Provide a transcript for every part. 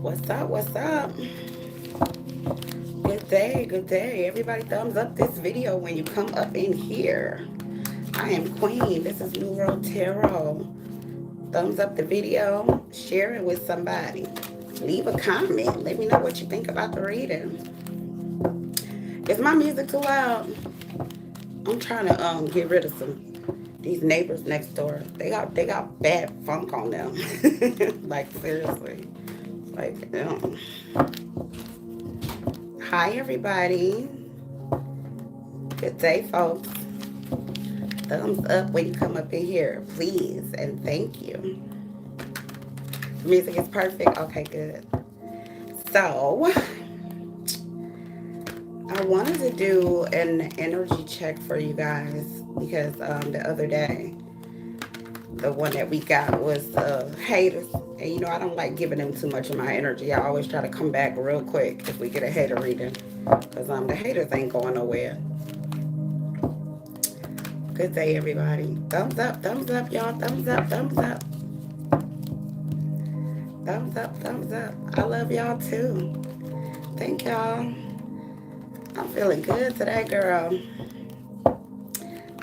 What's up? What's up? Good day. Good day. Everybody thumbs up this video when you come up in here. I am Queen. This is Nuworld Tarot. Thumbs up the video. Share it with somebody. Leave a comment. Let me know what you think about the reading. Is my music too loud? I'm trying to get rid of these neighbors next door. They got bad funk on them. Like seriously. Like Hi everybody. Good day, folks. Thumbs up when you come up in here, please, and thank you. The music is perfect. Okay, good. So I wanted to do an energy check for you guys because the other day the one that we got was haters. And you know, I don't like giving them too much of my energy. I always try to come back real quick if we get a hater reading. Because the haters ain't going nowhere. Good day, everybody. Thumbs up, y'all. Thumbs up, thumbs up. Thumbs up, thumbs up. I love y'all too. Thank y'all. I'm feeling good today, girl.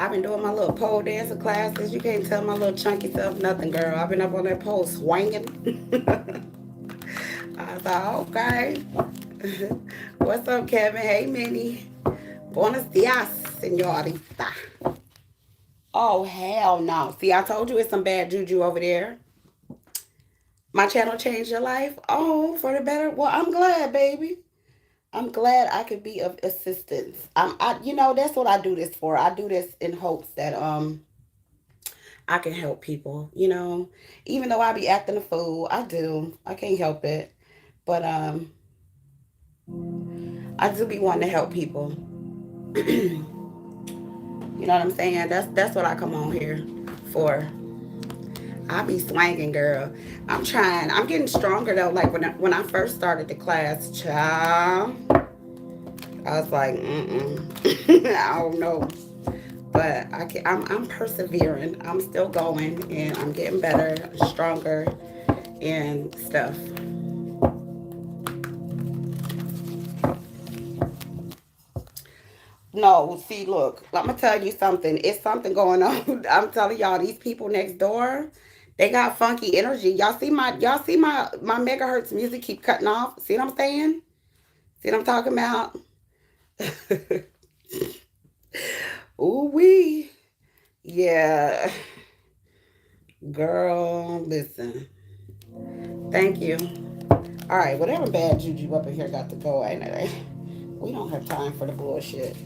I've been doing my little pole dancing classes. You can't tell my little chunky self nothing, girl. I've been up on that pole swinging. I thought, okay. What's up, Kevin? Hey, Minnie. Buenos dias, señorita. Oh, hell no. See, I told you it's some bad juju over there. My channel changed your life? Oh, for the better? Well, I'm glad, baby. I'm glad I could be of assistance. You know, that's what I do this for. I do this in hopes that I can help people. You know, even though I be acting a fool, I do. I can't help it, but I do be wanting to help people. You know what I'm saying? That's what I come on here for. I be swanging, girl. I'm trying. I'm getting stronger though. Like when I first started the class, child, I was like, I don't know, but I'm persevering. I'm still going, and I'm getting better, stronger, and stuff. No, see, look, I'm gonna tell you something. It's something going on. I'm telling y'all, these people next door, they got funky energy. Y'all see my megahertz music keep cutting off. See what I'm saying? See what I'm talking about? Ooh wee. Yeah. Girl, listen. Thank you. All right, whatever bad juju up in here got to go. Anyway, we don't have time for the bullshit.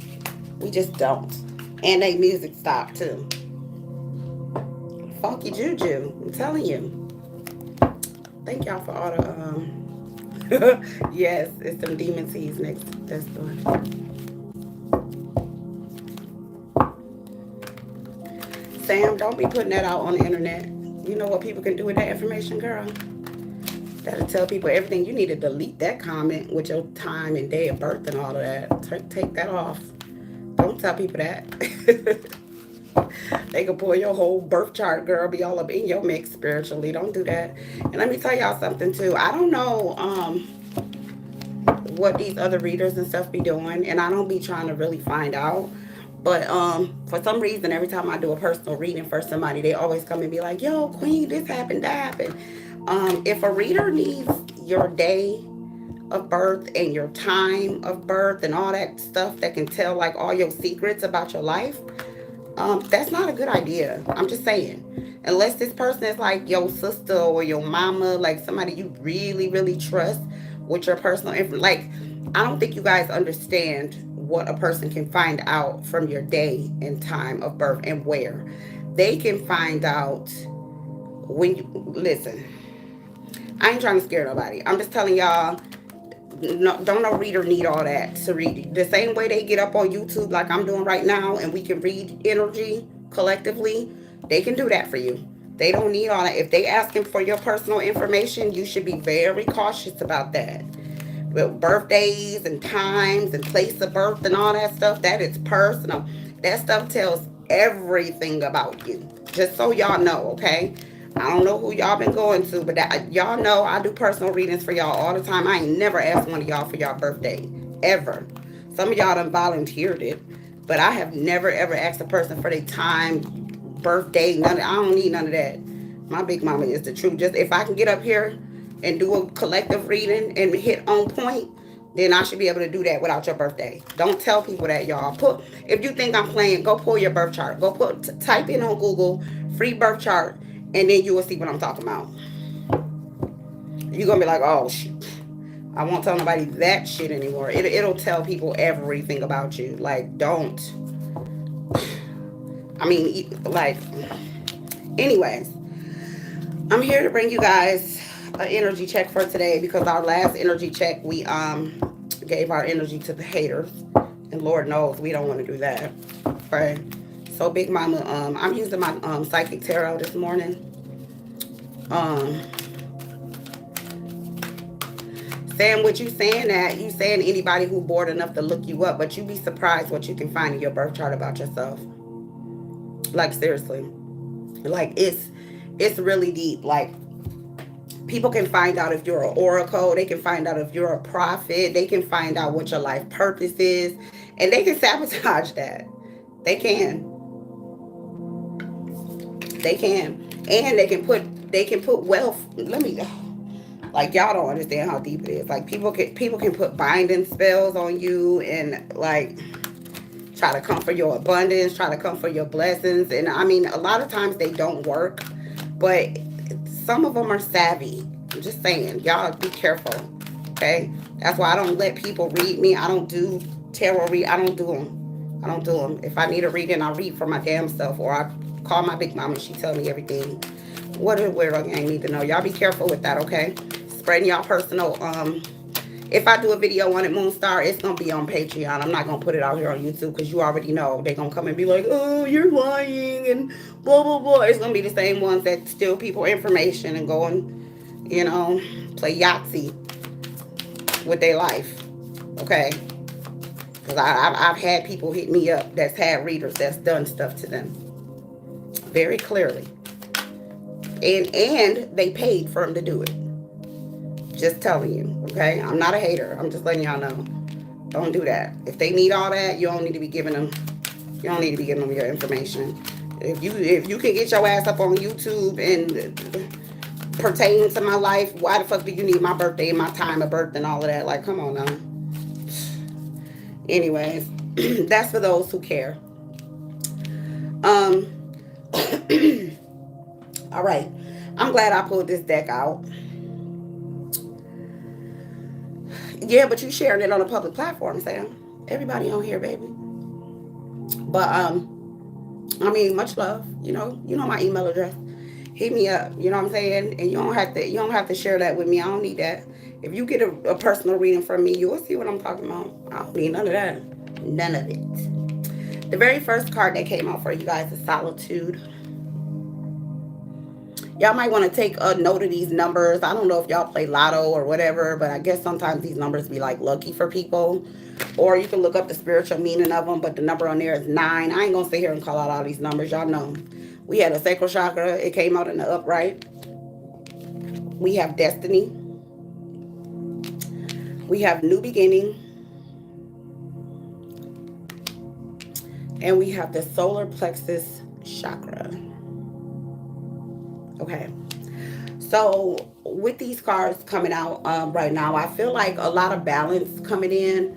We just don't. And they music stopped too. Funky juju. I'm telling you. Thank y'all for all the yes, it's some demon seeds next to this door. Sam, don't be putting that out on the internet. You know what people can do with that information, girl? That'll tell people everything. You need to delete that comment with your time and day of birth and all of that. Take that off. Don't tell people that. They can pull your whole birth chart, girl, be all up in your mix spiritually. Don't do that. And let me tell y'all something too. I don't know what these other readers and stuff be doing, and I don't be trying to really find out. But for some reason, every time I do a personal reading for somebody, they always come and be like, "Yo, Queen, this happened, that happened." If a reader needs your day of birth and your time of birth and all that stuff that can tell like all your secrets about your life, that's not a good idea. I'm just saying. Unless this person is like your sister or your mama, like somebody you really, really trust with your personal info. Like, I don't think you guys understand what a person can find out from your day and time of birth and where. They can find out when you listen. I ain't trying to scare nobody. I'm just telling y'all, no, don't no reader need all that to read. The same way they get up on YouTube like I'm doing right now and we can read energy collectively, they can do that for you. They don't need all that. If they asking for your personal information, you should be very cautious about that. With birthdays and times and place of birth and all that stuff, that is personal. That stuff tells everything about you. Just so y'all know, okay? I don't know who y'all been going to, but y'all know I do personal readings for y'all all the time. I ain't never asked one of y'all for y'all birthday, ever. Some of y'all done volunteered it, but I have never ever asked a person for their time, birthday, none. I don't need none of that. My big mama is the truth. Just if I can get up here and do a collective reading and hit on point, then I should be able to do that without your birthday. Don't tell people that, y'all. If you think I'm playing, go pull your birth chart. Go type in on Google free birth chart, and then you will see what I'm talking about. You're gonna be like, oh shit. I won't tell nobody that shit anymore. It'll tell people everything about you. Like, don't. I mean, like, anyways, I'm here to bring you guys an energy check for today, because our last energy check, we gave our energy to the haters, and Lord knows we don't want to do that. Okay. So Big Mama, I'm using my psychic tarot this morning. Saying what you saying, that you saying anybody who bored enough to look you up, but you be surprised what you can find in your birth chart about yourself. Like, seriously. Like, it's really deep. Like, people can find out if you're an oracle. They can find out if you're a prophet. They can find out what your life purpose is. And they can sabotage that. They can. They can. And they can put wealth. Like, y'all don't understand how deep it is. Like, people can put binding spells on you, and like try to come for your abundance, try to come for your blessings. And I mean, a lot of times they don't work, but some of them are savvy. I'm just saying, y'all be careful. Okay, that's why I don't let people read me. I don't do tarot read. I don't do them. If I need a reading, I read for my damn self, or I call my big mama. She tell me everything. What a weirdo gang need to know. Y'all be careful with that, okay? Spreading y'all personal. If I do a video on it, Moonstar, it's gonna be on Patreon. I'm not gonna put it out here on YouTube, because you already know they're gonna come and be like, oh, you're lying and blah blah blah. It's gonna be the same ones that steal people information and go and, play Yahtzee with their life. Okay? Because I've had people hit me up that's had readers that's done stuff to them very clearly. And they paid for them to do it. Just telling you, okay? I'm not a hater. I'm just letting y'all know. Don't do that. If they need all that, you don't need to be giving them. You don't need to be giving them your information. If you can get your ass up on YouTube and pertaining to my life, why the fuck do you need my birthday and my time of birth and all of that? Like, come on now. Anyways, that's for those who care. All right. I'm glad I pulled this deck out. Yeah, but you sharing it on a public platform, Sam. Everybody on here, baby. But I mean, much love. You know my email address. Hit me up. You know what I'm saying? And you don't have to share that with me. I don't need that. If you get a personal reading from me, you'll see what I'm talking about. I don't need none of that. None of it. The very first card that came out for you guys is Solitude. Y'all might want to take a note of these numbers. I don't know if y'all play lotto or whatever, but I guess sometimes these numbers be like lucky for people. Or you can look up the spiritual meaning of them, but the number on there is 9. I ain't going to sit here and call out all these numbers. Y'all know. We had a sacral chakra. It came out in the upright. We have destiny. We have new beginning. And we have the solar plexus chakra. Okay, so with these cards coming out right now, I feel like a lot of balance coming in.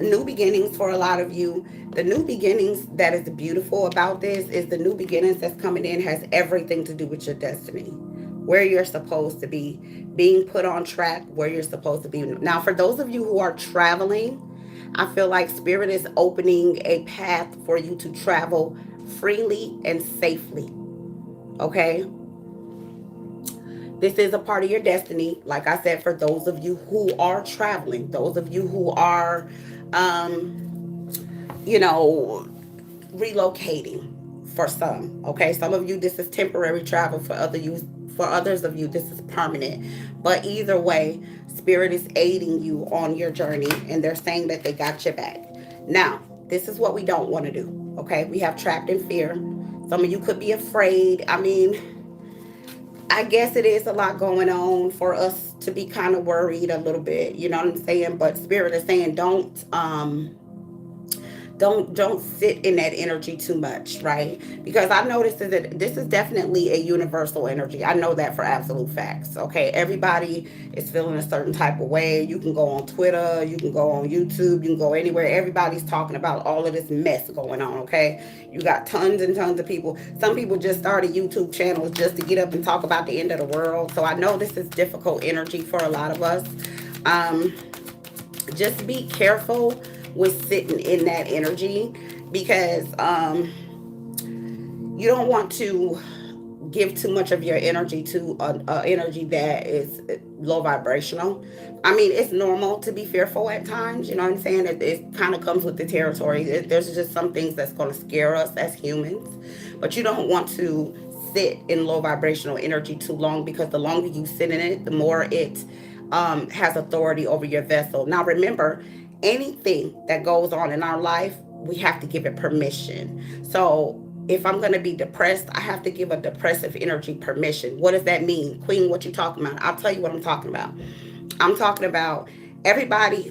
New beginnings for a lot of you. The new beginnings that is beautiful about this is the new beginnings that's coming in has everything to do with your destiny, where you're supposed to be, being put on track, where you're supposed to be. Now, for those of you who are traveling, I feel like Spirit is opening a path for you to travel freely and safely. Okay, this is a part of your destiny. Like I said, for those of you who are traveling, those of you who are, relocating for some. Okay, some of you, this is temporary travel. For others of you, this is permanent. But either way, Spirit is aiding you on your journey, and they're saying that they got your back. Now, this is what we don't want to do. Okay, we have trapped in fear. Some of you could be afraid. I mean, I guess it is a lot going on for us to be kind of worried a little bit. You know what I'm saying? But Spirit is saying don't sit in that energy too much, right? Because I noticed that this is definitely a universal energy. I know that for absolute facts. Okay, everybody is feeling a certain type of way. You can go on Twitter, you can go on YouTube, you can go anywhere. Everybody's talking about all of this mess going on. Okay, you got tons and tons of people. Some people just started YouTube channels just to get up and talk about the end of the world. So I know this is difficult energy for a lot of us. um just be careful with sitting in that energy, because you don't want to give too much of your energy to a energy that is low vibrational. I mean, it's normal to be fearful at times. You know what I'm saying? It kind of comes with the territory. There's just some things that's going to scare us as humans, but you don't want to sit in low vibrational energy too long, because the longer you sit in it, the more it has authority over your vessel. Now, remember, anything that goes on in our life, we have to give it permission. So if I'm going to be depressed, I have to give a depressive energy permission. What does that mean? Queen, what you talking about? I'll tell you what I'm talking about. I'm talking about anybody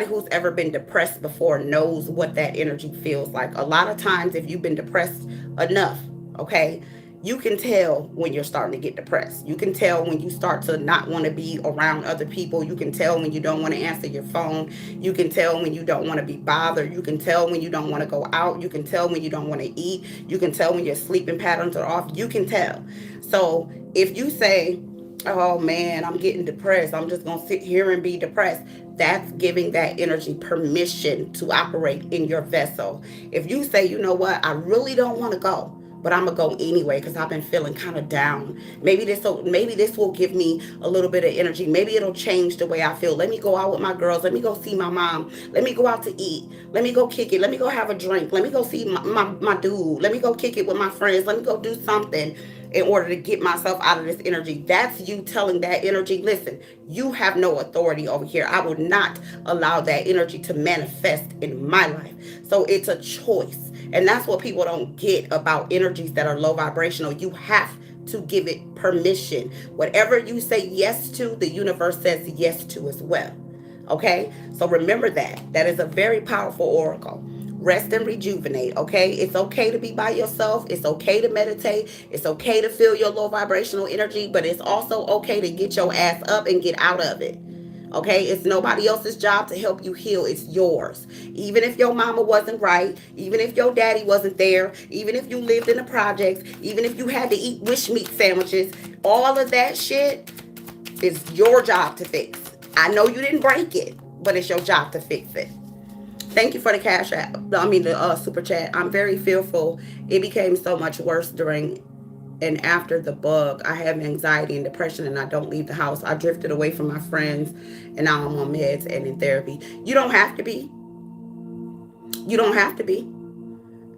who's ever been depressed before knows what that energy feels like. A lot of times, if you've been depressed enough, okay, you can tell when you're starting to get depressed. You can tell when you start to not want to be around other people. You can tell when you don't want to answer your phone. You can tell when you don't want to be bothered. You can tell when you don't want to go out. You can tell when you don't want to eat. You can tell when your sleeping patterns are off. You can tell. So if you say, oh man, I'm getting depressed, I'm just going to sit here and be depressed, that's giving that energy permission to operate in your vessel. If you say, you know what, I really don't want to go, but I'm gonna go anyway because I've been feeling kind of down. Maybe this will give me a little bit of energy. Maybe it'll change the way I feel. Let me go out with my girls. Let me go see my mom. Let me go out to eat. Let me go kick it. Let me go have a drink. Let me go see my dude. Let me go kick it with my friends. Let me go do something in order to get myself out of this energy. That's you telling that energy, listen, you have no authority over here. I will not allow that energy to manifest in my life. So it's a choice. And that's what people don't get about energies that are low vibrational. You have to give it permission. Whatever you say yes to, the universe says yes to as well. Okay? So remember that. That is a very powerful oracle. Rest and rejuvenate, okay? It's okay to be by yourself. It's okay to meditate. It's okay to feel your low vibrational energy, but it's also okay to get your ass up and get out of it. Okay, it's nobody else's job to help you heal. It's yours. Even if your mama wasn't right, even if your daddy wasn't there, even if you lived in the projects, even if you had to eat wish meat sandwiches, all of that shit is your job to fix. I know you didn't break it, but it's your job to fix it. Thank you for the the super chat. I'm very fearful. It became so much worse during and after the bug. I have anxiety and depression and I don't leave the house. I drifted away from my friends and now I'm on meds and in therapy. You don't have to be. You don't have to be.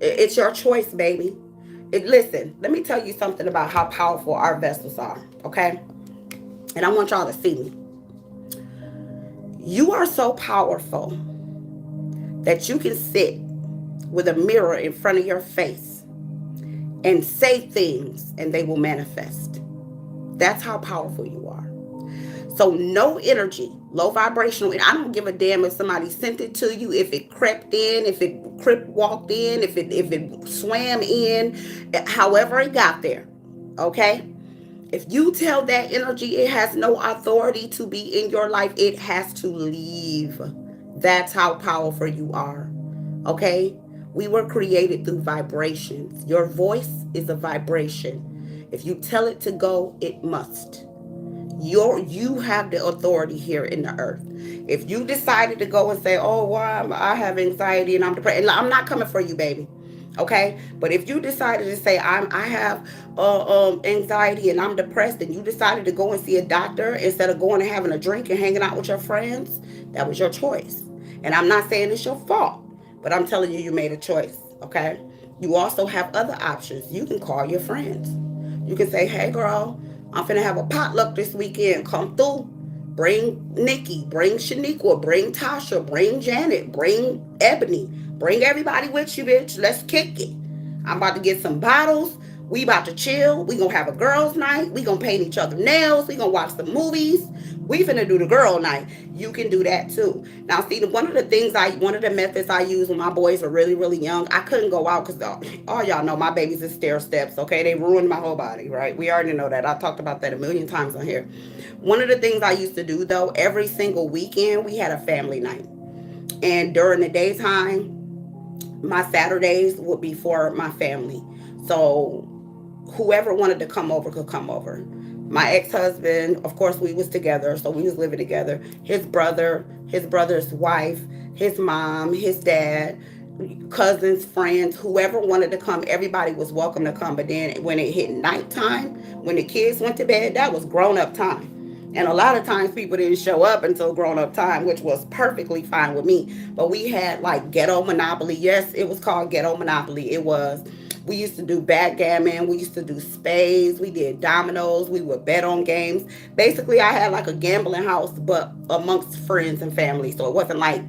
It's your choice, baby. Listen, let me tell you something about how powerful our vessels are, okay? And I want y'all to see me. You are so powerful that you can sit with a mirror in front of your face and say things and they will manifest. That's how powerful you are. So no energy, low vibrational. I don't give a damn if somebody sent it to you, if it crept in, if it walked in, if it swam in, however it got there. Okay? If you tell that energy it has no authority to be in your life, it has to leave. That's how powerful you are. Okay? We were created through vibrations. Your voice is a vibration. If you tell it to go, it must. You have the authority here in the earth. If you decided to go and say, oh, well, I have anxiety and I'm depressed, and I'm not coming for you, baby. Okay? But if you decided to say, I have anxiety and I'm depressed, and you decided to go and see a doctor instead of going and having a drink and hanging out with your friends, that was your choice. And I'm not saying it's your fault, but I'm telling you, you made a choice. Okay? You also have other options. You can call your friends. You can say, hey, girl, I'm finna have a potluck this weekend. Come through. Bring Nikki. Bring Shaniqua. Bring Tasha. Bring Janet. Bring Ebony. Bring everybody with you, bitch. Let's kick it. I'm about to get some bottles. We about to chill. We gonna have a girls' night. We gonna paint each other nails. We gonna watch some movies. We finna do the girl night. You can do that too. Now, see, one of the methods I use when my boys were really, really young, I couldn't go out because all y'all know my babies is stair steps. Okay, they ruined my whole body, right? We already know that. I talked about that a million times on here. One of the things I used to do though, every single weekend we had a family night, and during the daytime, my Saturdays would be for my family. So whoever wanted to come over could come over. My ex-husband, of course, we was together, so we was living together. His brother, his brother's wife, his mom, his dad, cousins, friends, whoever wanted to come, everybody was welcome to come. But then when it hit nighttime, when the kids went to bed, that was grown-up time. And a lot of times people didn't show up until grown-up time, which was perfectly fine with me. But we had like ghetto monopoly. Yes, it was called ghetto monopoly. It was. We used to do backgammon. We used to do spades. We did dominoes. We would bet on games. Basically, I had like a gambling house, but amongst friends and family. So it wasn't like,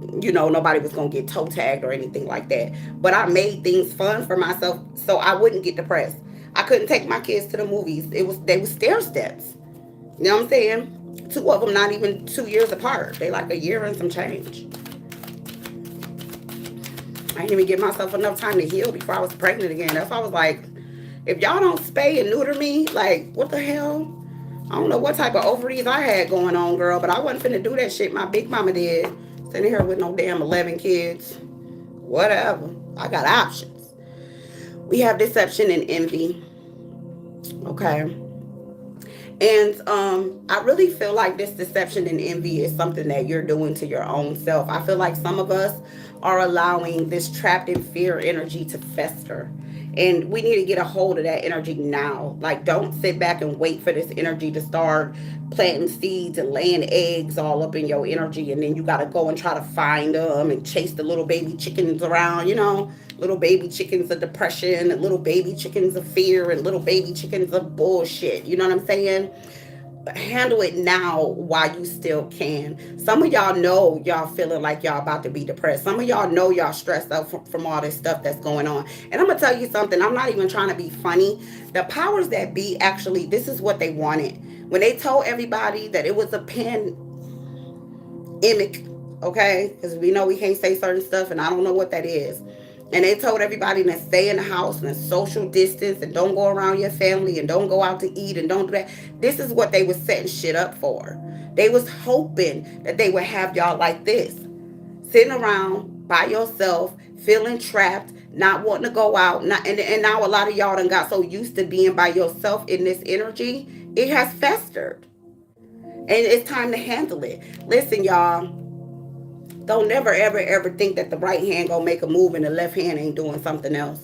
nobody was going to get toe tagged or anything like that. But I made things fun for myself so I wouldn't get depressed. I couldn't take my kids to the movies. They were stair steps. You know what I'm saying? Two of them not even 2 years apart. They like a year and some change. I didn't even give myself enough time to heal before I was pregnant again. That's why I was like, if y'all don't spay and neuter me, like, what the hell? I don't know what type of ovaries I had going on, girl, but I wasn't finna do that shit my big mama did. Sitting here with no damn 11 kids. Whatever. I got options. We have deception and envy. Okay. And I really feel like this deception and envy is something that you're doing to your own self. I feel like some of us are allowing this trapped in fear energy to fester. And we need to get a hold of that energy now. Like, don't sit back and wait for this energy to start planting seeds and laying eggs all up in your energy. And then you got to go and try to find them and chase the little baby chickens around, little baby chickens of depression and little baby chickens of fear and little baby chickens of bullshit. You know what I'm saying? Handle it now while you still can. Some of y'all know y'all feeling like y'all about to be depressed. Some of y'all know y'all stressed out from all this stuff that's going on. And I'm going to tell you something. I'm not even trying to be funny. The powers that be, actually, this is what they wanted. When they told everybody that it was a pandemic, okay? Because we know we can't say certain stuff, and I don't know what that is. And they told everybody to stay in the house and social distance and don't go around your family and don't go out to eat and don't do that. This is what they was setting shit up for. They was hoping that they would have y'all like this. Sitting around by yourself, feeling trapped, not wanting to go out. And now a lot of y'all done got so used to being by yourself in this energy, it has festered. And it's time to handle it. Listen, y'all. Don't never, ever, ever think that the right hand gonna make a move and the left hand ain't doing something else.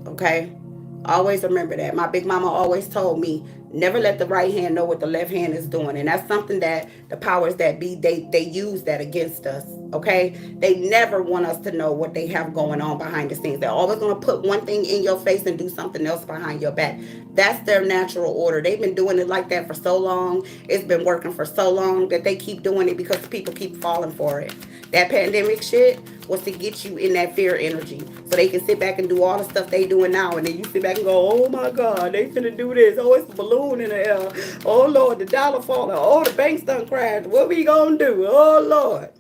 Okay? Always remember that. My big mama always told me, never let the right hand know what the left hand is doing. And that's something that the powers that be, they use that against us. Okay? They never want us to know what they have going on behind the scenes. They're always going to put one thing in your face and do something else behind your back. That's their natural order. They've been doing it like that for so long. It's been working for so long that they keep doing it because people keep falling for it. That pandemic shit was to get you in that fear energy so they can sit back and do all the stuff they doing now, and then you sit back and go, oh my God, they finna do this. Oh, it's a balloon in the air. Oh Lord, the dollar falling. Oh, the bank's done crashed. What we gonna do? Oh Lord.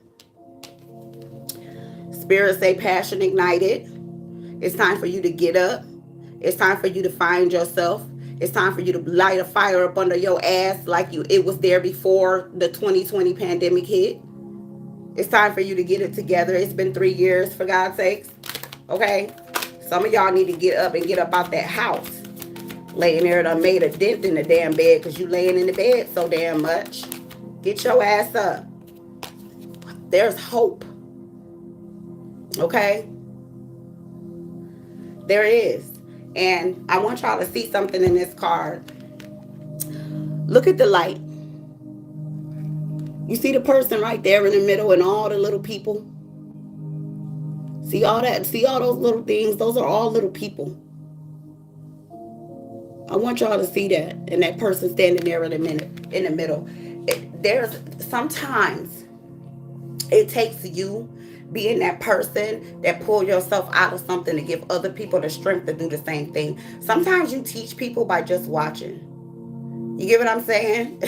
Spirit say passion ignited. It's time for you to get up. It's time for you to find yourself. It's time for you to light a fire up under your ass like it was there before the 2020 pandemic hit. It's time for you to get it together. It's been 3 years, for God's sakes. Okay? Some of y'all need to get up and get up out that house. Laying there done made a dent in the damn bed because you laying in the bed so damn much. Get your ass up. There's hope. Okay? There is. And I want y'all to see something in this card. Look at the light. You see the person right there in the middle and all the little people? See all that? See all those little things? Those are all little people. I want y'all to see that. And that person standing there in the middle. There's sometimes it takes you being that person that pull yourself out of something to give other people the strength to do the same thing. Sometimes you teach people by just watching. You get what I'm saying?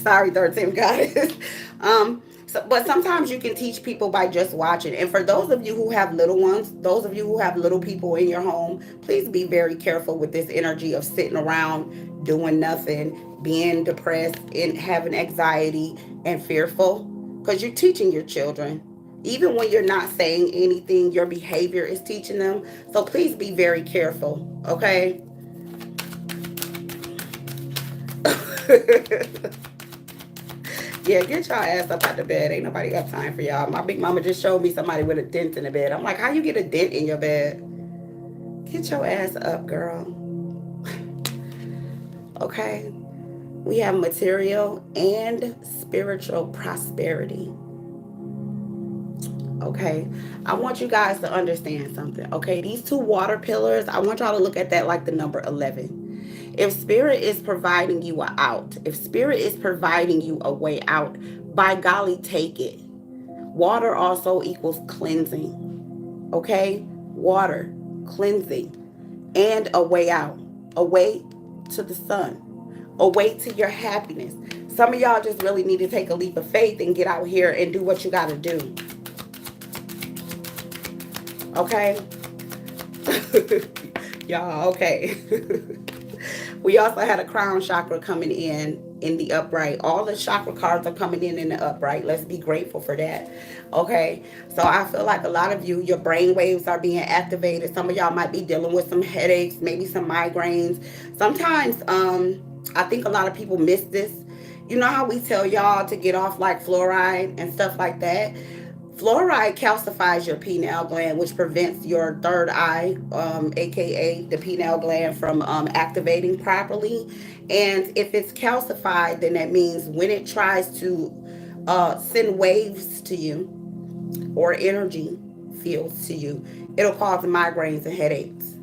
Sorry, 13 goddess. But sometimes you can teach people by just watching. And for those of you who have little ones, those of you who have little people in your home, please be very careful with this energy of sitting around doing nothing, being depressed, and having anxiety and fearful. Because you're teaching your children. Even when you're not saying anything, your behavior is teaching them. So please be very careful, okay? Yeah, get y'all ass up out the bed. Ain't nobody got time for y'all. My big mama just showed me somebody with a dent in the bed. I'm like, how you get a dent in your bed? Get your ass up, girl. Okay? We have material and spiritual prosperity. Okay? I want you guys to understand something. Okay? These two water pillars, I want y'all to look at that like the number 11. If spirit is providing you a out, if spirit is providing you a way out, by golly, take it. Water also equals cleansing. Okay? Water, cleansing, and a way out. A way to the sun. A way to your happiness. Some of y'all just really need to take a leap of faith and get out here and do what you got to do. Okay? Y'all, okay. We also had a crown chakra coming in the upright. All the chakra cards are coming in the upright. Let's be grateful for that. Okay? So I feel like a lot of you, your brain waves are being activated. Some of y'all might be dealing with some headaches, maybe some migraines. Sometimes, I think a lot of people miss this. You know how we tell y'all to get off like fluoride and stuff like that? Fluoride calcifies your pineal gland, which prevents your third eye, aka the pineal gland, from activating properly. And if it's calcified, then that means when it tries to send waves to you or energy fields to you, it'll cause migraines and headaches.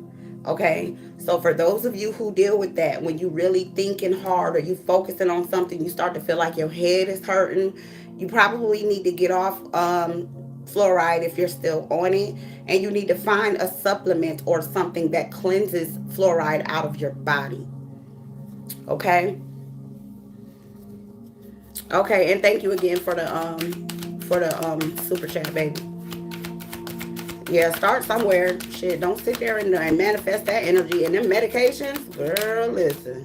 Okay, so for those of you who deal with that, when you really thinking hard or you focusing on something, you start to feel like your head is hurting. You probably need to get off fluoride if you're still on it, and you need to find a supplement or something that cleanses fluoride out of your body. Okay. Okay, and thank you again for the super chat, baby. Yeah, start somewhere. Shit, don't sit there and manifest that energy. And them medications, girl, listen.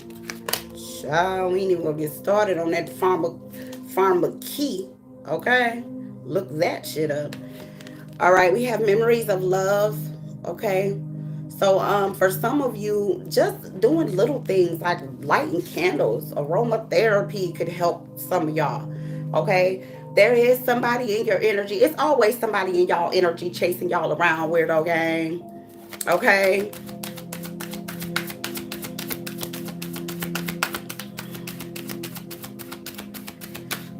Child, we ain't even gonna get started on that pharma key. Okay? Look that shit up. All right, we have memories of love. Okay? So for some of you, just doing little things like lighting candles, aromatherapy could help some of y'all. Okay? There is somebody in your energy. It's always somebody in y'all energy chasing y'all around, weirdo gang. Okay?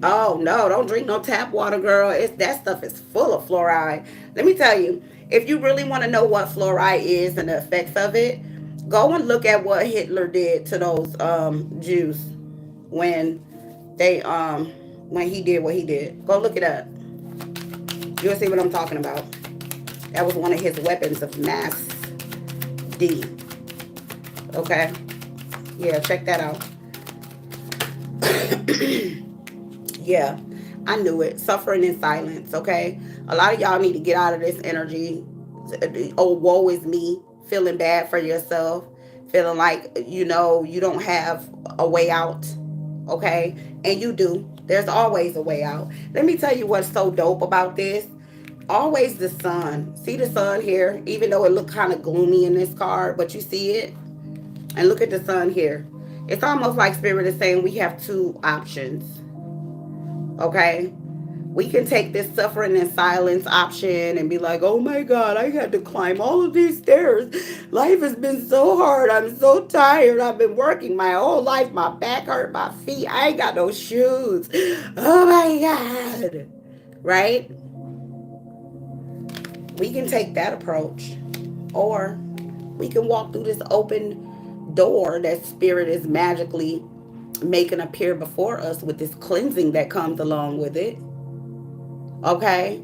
Oh no, don't drink no tap water, girl. That stuff is full of fluoride. Let me tell you, if you really want to know what fluoride is and the effects of it, go and look at what Hitler did to those Jews when they when he did what he did. Go look it up. You'll see what I'm talking about. That was one of his weapons of mass D. Okay? Yeah, check that out. Yeah, I knew it. Suffering in silence, okay? A lot of y'all need to get out of this energy. Oh, woe is me. Feeling bad for yourself. Feeling like, you don't have a way out, okay? And you do. There's always a way out. Let me tell you what's so dope about this. Always the sun. See the sun here? Even though it looked kind of gloomy in this card, but you see it? And look at the sun here. It's almost like Spirit is saying we have two options. Okay? We can take this suffering in silence option and be like, oh my God, I had to climb all of these stairs. Life has been so hard. I'm so tired. I've been working my whole life. My back hurt, my feet. I ain't got no shoes. Oh my God. Right? We can take that approach. Or we can walk through this open door that Spirit is magically making appear before us with this cleansing that comes along with it. Okay?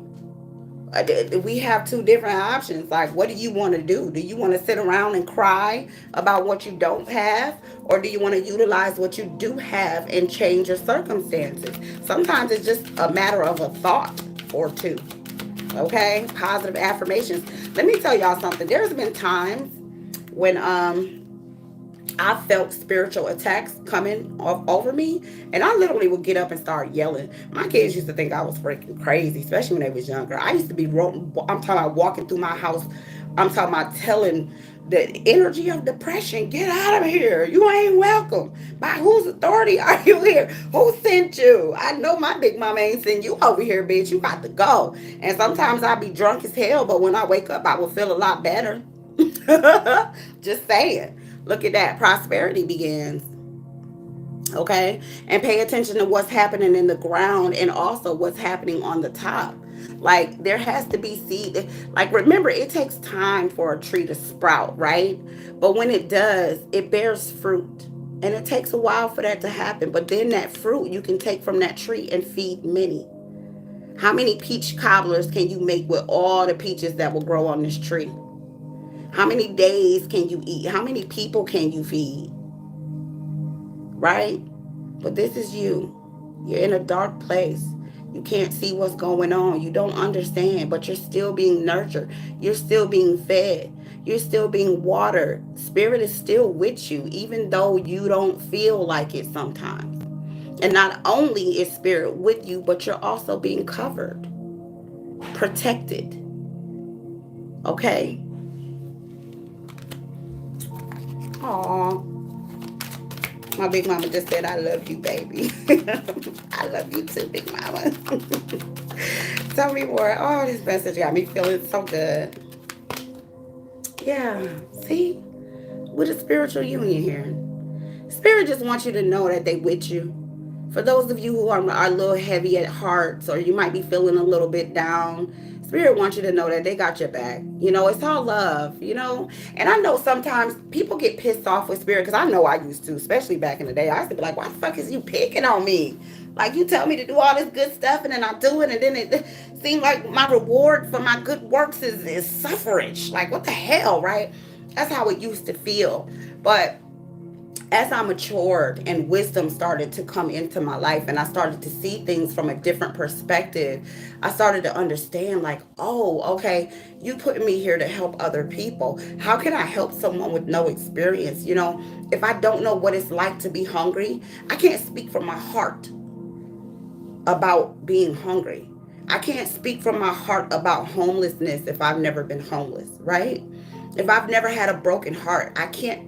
We have two different options. Like, what do you want to do? Do you want to sit around and cry about what you don't have? Or do you want to utilize what you do have and change your circumstances? Sometimes it's just a matter of a thought or two. Okay? Positive affirmations. Let me tell y'all something. There's been times when I felt spiritual attacks coming off over me, and I literally would get up and start yelling. My kids used to think I was freaking crazy, especially when they was younger. I used to be, I'm talking about walking through my house. I'm talking about telling the energy of depression, get out of here. You ain't welcome. By whose authority are you here? Who sent you? I know my big mama ain't sent you over here, bitch. You got to go. And sometimes I'll be drunk as hell, but when I wake up, I will feel a lot better. Just saying. Look at that. Prosperity begins. Okay? And pay attention to what's happening in the ground and also what's happening on the top. Like, there has to be seed. Like, remember, it takes time for a tree to sprout, right? But when it does, it bears fruit. And it takes a while for that to happen. But then that fruit you can take from that tree and feed many. How many peach cobblers can you make with all the peaches that will grow on this tree? How many days can you eat? How many people can you feed? Right? But this is you. You're in a dark place. You can't see what's going on. You don't understand, but you're still being nurtured. You're still being fed. You're still being watered. Spirit is still with you, even though you don't feel like it sometimes. And not only is spirit with you, but you're also being covered, protected. Okay? Aww. My big mama just said, I love you, baby. I love you too, big mama. Tell me more. Oh, this message got me feeling so good. Yeah. See? With a spiritual union here. Spirit just wants you to know that they with you. For those of you who are a little heavy at heart, or you might be feeling a little bit down, Spirit wants you to know that they got your back. You know, it's all love, you know. And I know sometimes people get pissed off with Spirit, because I know I used to, especially back in the day. I used to be like, why the fuck is you picking on me? Like, you tell me to do all this good stuff, and then I do it, and then it seems like my reward for my good works is suffrage. Like, what the hell, right? That's how it used to feel. But as I matured and wisdom started to come into my life and I started to see things from a different perspective, I started to understand, like, oh, okay, you put me here to help other people. How can I help someone with no experience? You know, if I don't know what it's like to be hungry, I can't speak from my heart about being hungry. I can't speak from my heart about homelessness if I've never been homeless, right? If I've never had a broken heart, I can't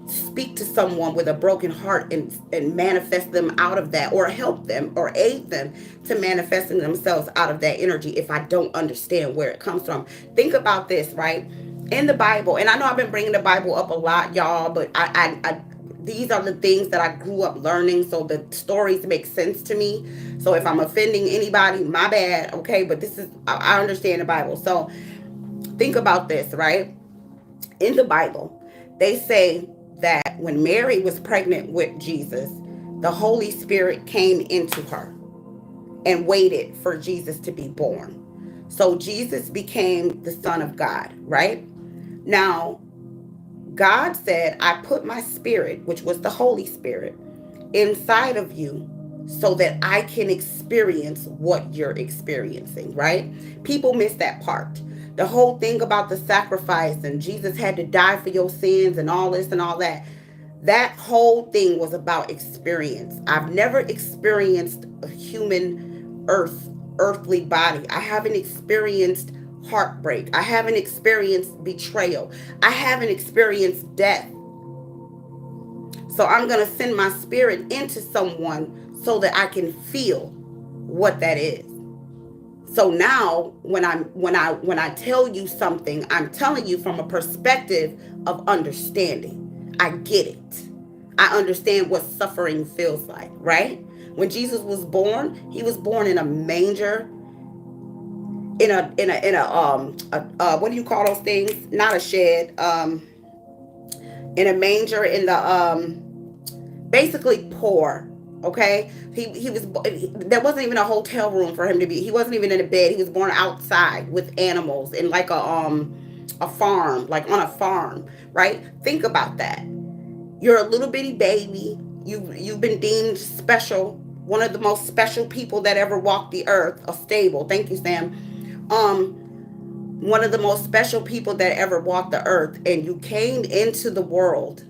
speak to someone with a broken heart and manifest them out of that, or help them or aid them to manifesting themselves out of that energy if I don't understand where it comes from. Think about this, right? In the Bible, and I know I've been bringing the Bible up a lot, y'all, but I these are the things that I grew up learning, so the stories make sense to me. So if I'm offending anybody, my bad, okay? But this is, I understand the Bible. So think about this, right? In the Bible, they say that when Mary was pregnant with Jesus, the Holy Spirit came into her and waited for Jesus to be born. So Jesus became the Son of God, right? Now, God said, I put my spirit, which was the Holy Spirit, inside of you so that I can experience what you're experiencing, right? People miss that part. The whole thing about the sacrifice and Jesus had to die for your sins and all this and all that. That whole thing was about experience. I've never experienced a human earthly body. I haven't experienced heartbreak. I haven't experienced betrayal. I haven't experienced death. So I'm going to send my spirit into someone so that I can feel what that is. So now when I tell you something, I'm telling you from a perspective of understanding. I get it. I understand what suffering feels like, right? When Jesus was born, he was born in a manger, in a what do you call those things? Not a shed, in a manger, in the basically poor, Okay, he was, there wasn't even a hotel room for him to be. He wasn't even in a bed. He was born outside with animals in like a farm, like on a farm, right? Think about that. You're a little bitty baby. You've been deemed special, one of the most special people that ever walked the earth. A stable. Thank you, Sam. One of the most special people that ever walked the earth, and you came into the world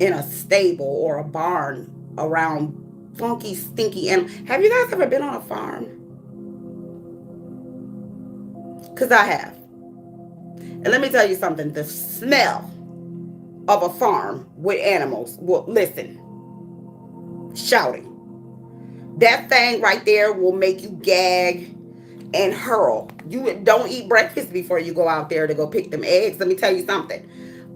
in a stable or a barn around funky, stinky animals. Have you guys ever been on a farm? Because I have. And let me tell you something. The smell of a farm with animals, well, listen, shouting. That thing right there will make you gag and hurl. You don't eat breakfast before you go out there to go pick them eggs. Let me tell you something.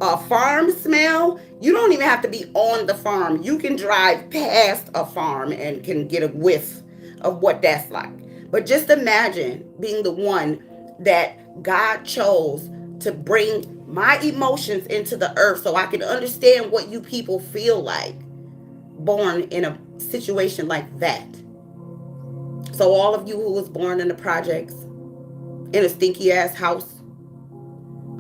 A farm smell, you don't even have to be on the farm. You can drive past a farm and can get a whiff of what that's like. But just imagine being the one that God chose to bring my emotions into the earth so I can understand what you people feel like born in a situation like that. So all of you who was born in the projects, in a stinky ass house,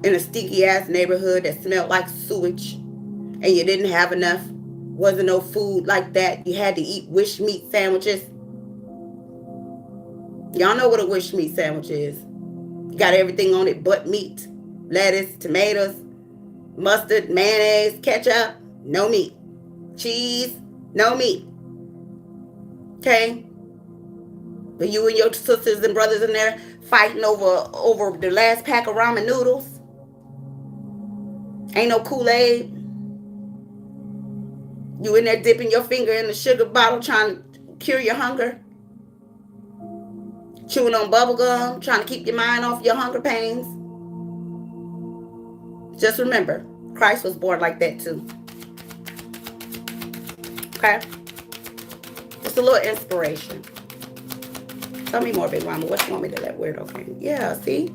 in a stinky ass neighborhood that smelled like sewage, and you didn't have enough, wasn't no food like that, you had to eat wish meat sandwiches. Y'all know what a wish meat sandwich is. You got everything on it but meat. Lettuce, tomatoes, mustard, mayonnaise, ketchup, no meat. Cheese, no meat. Okay? But you and your sisters and brothers in there fighting over the last pack of ramen noodles. Ain't no Kool-Aid. You in there dipping your finger in the sugar bottle trying to cure your hunger. Chewing on bubble gum, trying to keep your mind off your hunger pains. Just remember, Christ was born like that too. Okay? Just a little inspiration. Tell me more, Big Mama. What you want me to let weirdo king? Yeah, see?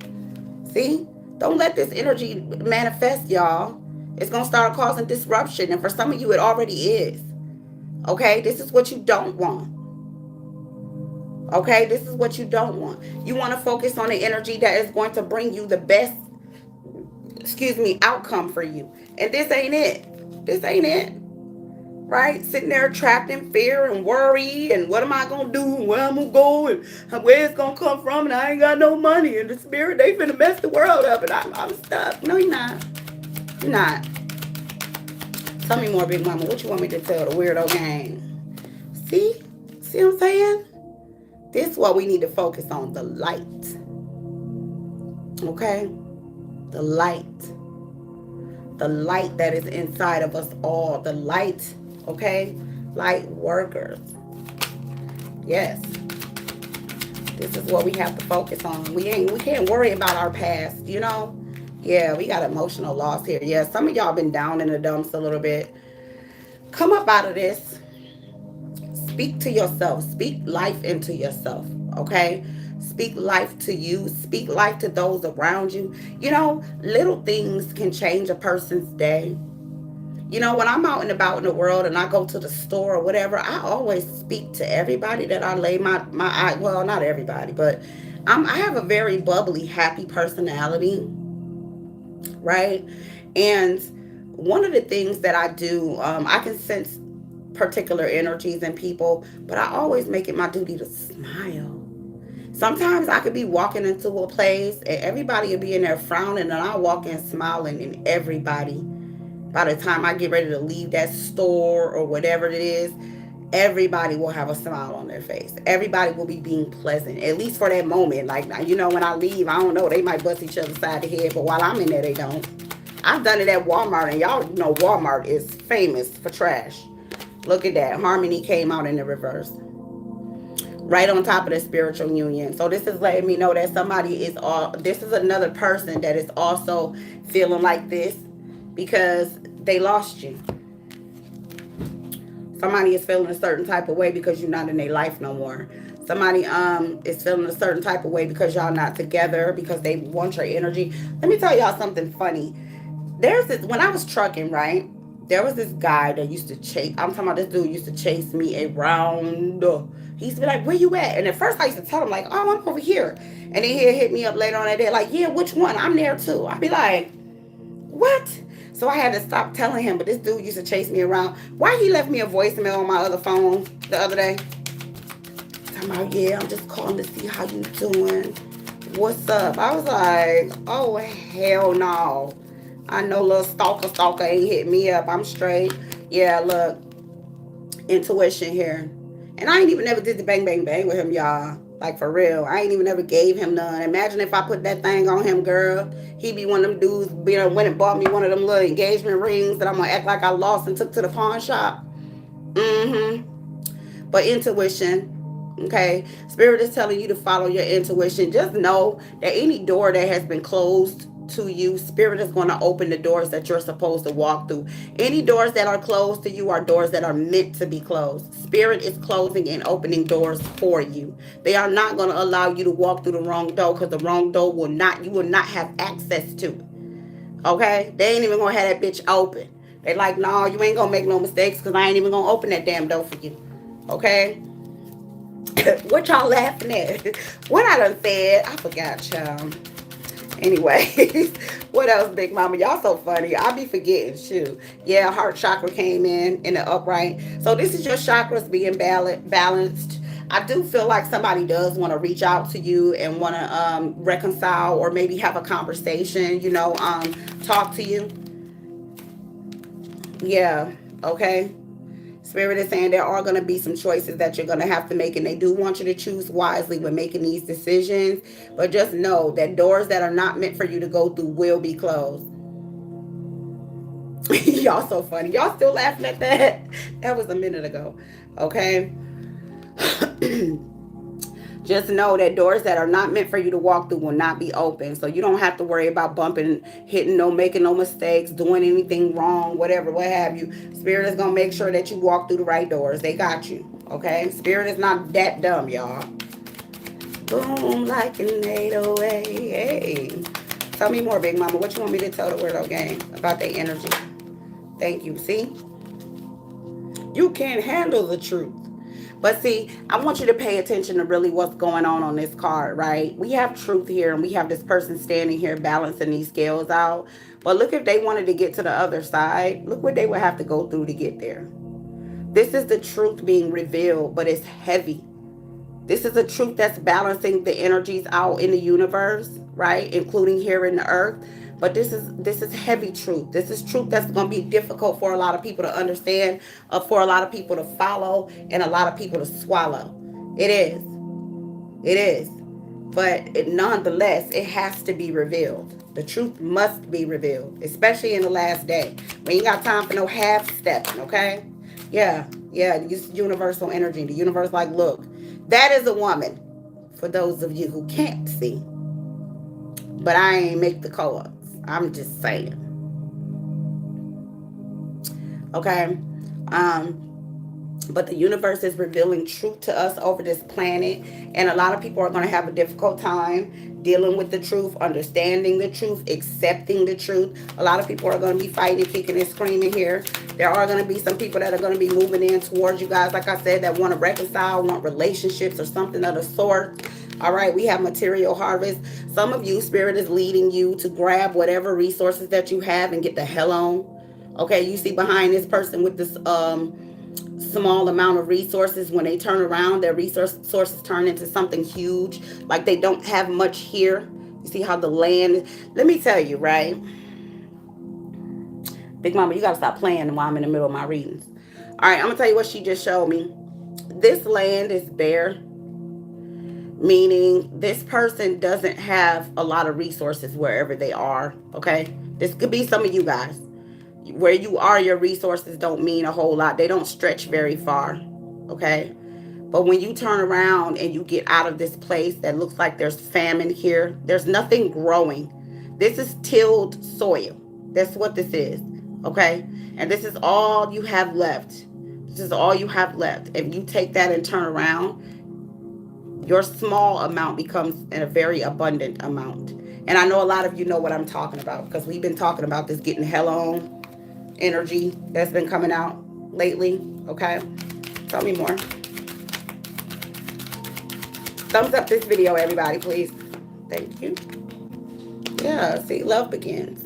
See? Don't let this energy manifest, y'all. It's going to start causing disruption. And for some of you, it already is. Okay? This is what you don't want. Okay? This is what you don't want. You want to focus on the energy that is going to bring you the best, outcome for you. And this ain't it. This ain't it. Right? Sitting there trapped in fear and worry and what am I going to do and where I'm going to go and where it's going to come from and I ain't got no money and the spirit, they finna mess the world up and I'm stuck. No, you're not. You're not. Tell me more, Big Mama. What you want me to tell the weirdo gang? See? See what I'm saying? This is what we need to focus on. The light. Okay? The light. The light that is inside of us all. The light. Okay? Light workers. Yes. This is what we have to focus on. We can't worry about our past, you know? Yeah, we got emotional loss here. Yeah, some of y'all been down in the dumps a little bit. Come up out of this. Speak to yourself. Speak life into yourself. Okay? Speak life to you. Speak life to those around you. You know, little things can change a person's day. You know, when I'm out and about in the world and I go to the store or whatever, I always speak to everybody that I lay my eye. Well, not everybody, but I have a very bubbly, happy personality, right? And one of the things that I do, I can sense particular energies in people, but I always make it my duty to smile. Sometimes I could be walking into a place and everybody will be in there frowning and I walk in smiling and everybody, by the time I get ready to leave that store or whatever it is, everybody will have a smile on their face. Everybody will be being pleasant, at least for that moment. Like, you know, when I leave, I don't know, they might bust each other side the head, but while I'm in there, they don't. I've done it at Walmart, and y'all know Walmart is famous for trash. Look at that. Harmony came out in the reverse. Right on top of the spiritual union. So this is letting me know that this is another person that is also feeling like this because they lost you. Somebody is feeling a certain type of way because you're not in their life no more. Somebody is feeling a certain type of way because y'all not together, because they want your energy. Let me tell y'all something funny. There's this, when I was trucking, right? There was this guy that used to chase. I'm talking about this dude used to chase me around. He used to be like, "Where you at?" And at first I used to tell him like, "Oh, I'm over here." And then he'd hit me up later on that day like, "Yeah, which one? I'm there too." I'd be like, "What?" So I had to stop telling him. But this dude used to chase me around. Why he left me a voicemail on my other phone the other day? Talking about, "Yeah, I'm just calling to see how you doing. What's up?" I was like, "Oh hell no." I know little stalker ain't hit me up. I'm straight. Yeah, look, intuition here. And I ain't even never did the bang bang bang with him, y'all. Like for real. I ain't even never gave him none. Imagine if I put that thing on him, girl. He be one of them dudes, went and bought me one of them little engagement rings that I'm gonna act like I lost and took to the pawn shop. Mm-hmm. But intuition, okay? Spirit is telling you to follow your intuition. Just know that any door that has been closed to you, Spirit is going to open the doors that you're supposed to walk through. Any doors that are closed to you are doors that are meant to be closed. Spirit is closing and opening doors for you. They are not going to allow you to walk through the wrong door, because the wrong door you will not have access to. Okay? They ain't even going to have that bitch open. They like, no, you ain't going to make no mistakes, because I ain't even going to open that damn door for you. Okay? What y'all laughing at? What I done said? I forgot, y'all. Anyway, what else, Big Mama? Y'all so funny. I be forgetting. Shoot. Yeah, heart chakra came in the upright. So this is your chakras being balanced. I do feel like somebody does want to reach out to you and want to reconcile, or maybe have a conversation, talk to you. Yeah, okay. Spirit is saying there are going to be some choices that you're going to have to make, and they do want you to choose wisely when making these decisions. But just know that doors that are not meant for you to go through will be closed. Y'all so funny. Y'all still laughing at that? That was a minute ago. Okay. Just know that doors that are not meant for you to walk through will not be open. So you don't have to worry about bumping, hitting, no, making no mistakes, doing anything wrong, whatever, what have you. Spirit is going to make sure that you walk through the right doors. They got you. Okay? Spirit is not that dumb, y'all. Boom, like an 808. Hey. Tell me more, Big Mama. What you want me to tell the Weirdo Gang about their energy? Thank you. See? You can't handle the truth. But see, I want you to pay attention to really what's going on this card, right? We have truth here, and we have this person standing here balancing these scales out. But look, if they wanted to get to the other side, look what they would have to go through to get there. This is the truth being revealed, but it's heavy. This is a truth that's balancing the energies out in the universe, right? Including here in the earth. But this is heavy truth. This is truth that's going to be difficult for a lot of people to understand, for a lot of people to follow, and a lot of people to swallow. It is. It is. But nonetheless, it has to be revealed. The truth must be revealed, especially in the last day. We ain't got time for no half stepping, okay? Yeah, use universal energy. The universe, like, look, that is a woman. For those of you who can't see, but I ain't make the cards. I'm just saying. Okay. But the universe is revealing truth to us over this planet, and a lot of people are going to have a difficult time dealing with the truth, understanding the truth, accepting the truth. A lot of people are going to be fighting, kicking, and screaming here. There are going to be some people that are going to be moving in towards you guys, like I said, that want to reconcile, want relationships or something of the sort. All right, we have material harvest. Some of you, Spirit is leading you to grab whatever resources that you have and get the hell on. Okay, you see behind this person with this small amount of resources, when they turn around, their sources turn into something huge. Like they don't have much here. You see how the land, let me tell you, right? Big Mama, you got to stop playing while I'm in the middle of my readings. All right, I'm going to tell you what she just showed me. This land is bare, meaning this person doesn't have a lot of resources wherever they are, okay? This could be some of you guys. Where you are, your resources don't mean a whole lot. They don't stretch very far, okay? But when you turn around and you get out of this place that looks like there's famine here, there's nothing growing. This is tilled soil. That's what this is, okay? And this is all you have left. This is all you have left. If you take that and turn around, your small amount becomes a very abundant amount. And I know a lot of you know what I'm talking about, because we've been talking about this getting hell on energy that's been coming out lately. Okay, tell me more. Thumbs up this video, everybody, please. Thank you. Yeah, see, love begins.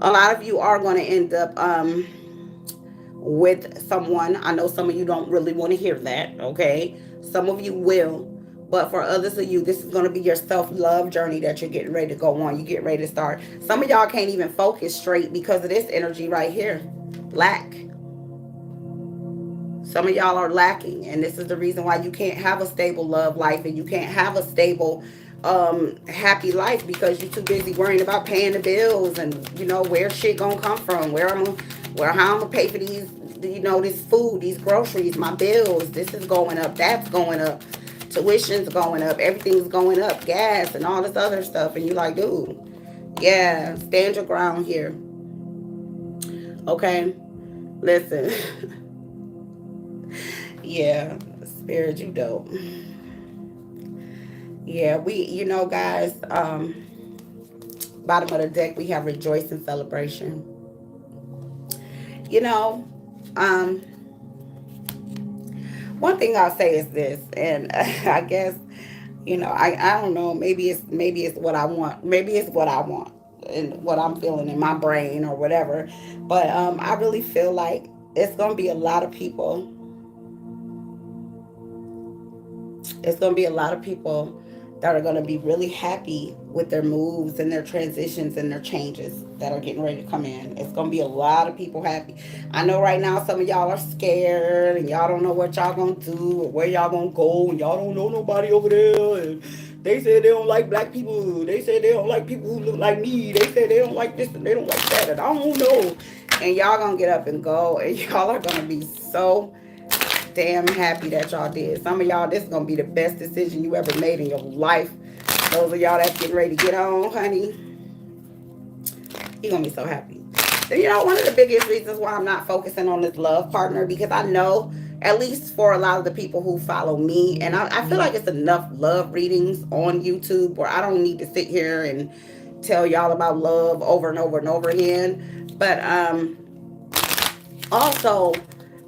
A lot of you are going to end up with someone. I know some of you don't really want to hear that, okay? Some of you will. But for others of you, this is going to be your self-love journey that you're getting ready to go on. You get ready to start. Some of y'all can't even focus straight because of this energy right here. Lack. Some of y'all are lacking, and this is the reason why you can't have a stable love life and you can't have a stable happy life, because you're too busy worrying about paying the bills and, you know, where shit gonna come from, how I'm gonna pay for these, you know, this food, these groceries, my bills. This is going up, that's going up, tuition's going up, everything's going up, gas and all this other stuff, and you're like, dude, yeah, stand your ground here. Okay, listen. Yeah, spirit, you dope. Yeah, we, you know, guys, bottom of the deck, we have rejoice and celebration. You know, one thing I'll say is this, and I guess, you know, I don't know, maybe it's what I want. Maybe it's what I want and what I'm feeling in my brain or whatever. But I really feel like it's going to be a lot of people. It's going to be a lot of people that are going to be really happy with their moves and their transitions and their changes that are getting ready to come in. It's going to be a lot of people happy. I know right now some of y'all are scared and y'all don't know what y'all going to do or where y'all going to go, and y'all don't know nobody over there. And they said they don't like black people. They said they don't like people who look like me. They said they don't like this and they don't like that. And I don't know. And y'all going to get up and go, and y'all are going to be so damn happy that y'all did. Some of y'all, this is going to be the best decision you ever made in your life. Those of y'all that's getting ready to get on, honey, you're going to be so happy. And you know, one of the biggest reasons why I'm not focusing on this love partner, because I know, at least for a lot of the people who follow me, and I feel like it's enough love readings on YouTube where I don't need to sit here and tell y'all about love over and over and over again. But also,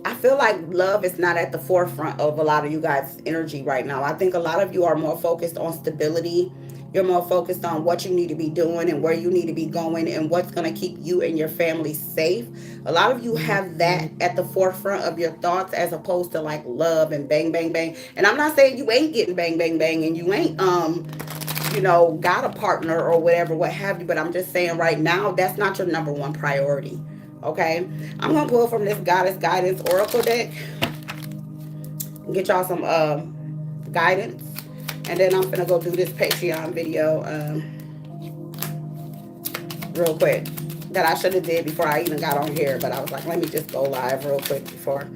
I feel like love is not at the forefront of a lot of you guys' energy right now. I think a lot of you are more focused on stability. You're more focused on what you need to be doing and where you need to be going and what's going to keep you and your family safe. A lot of you have that at the forefront of your thoughts, as opposed to like love and bang, bang, bang. And I'm not saying you ain't getting bang, bang, bang, and you ain't, you know, got a partner or whatever, what have you. But I'm just saying right now, that's not your number one priority. Okay, I'm gonna pull from this Goddess Guidance Oracle deck and get y'all some guidance, and then I'm gonna go do this Patreon video real quick that I should have did before I even got on here, but I was like, let me just go live real quick before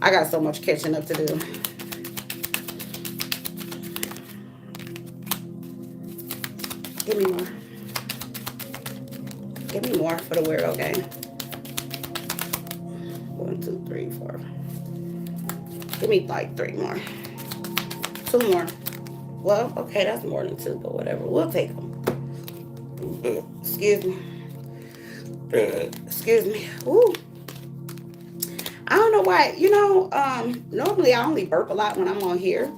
I got so much catching up to do. Give me more. Give me more for the weirdo game. 1, 2, 3, 4. Give me like 3 more. 2 more. Well, okay, that's more than 2, but whatever. We'll take them. Excuse me. Excuse me. Ooh. I don't know why. You know, normally I only burp a lot when I'm on here.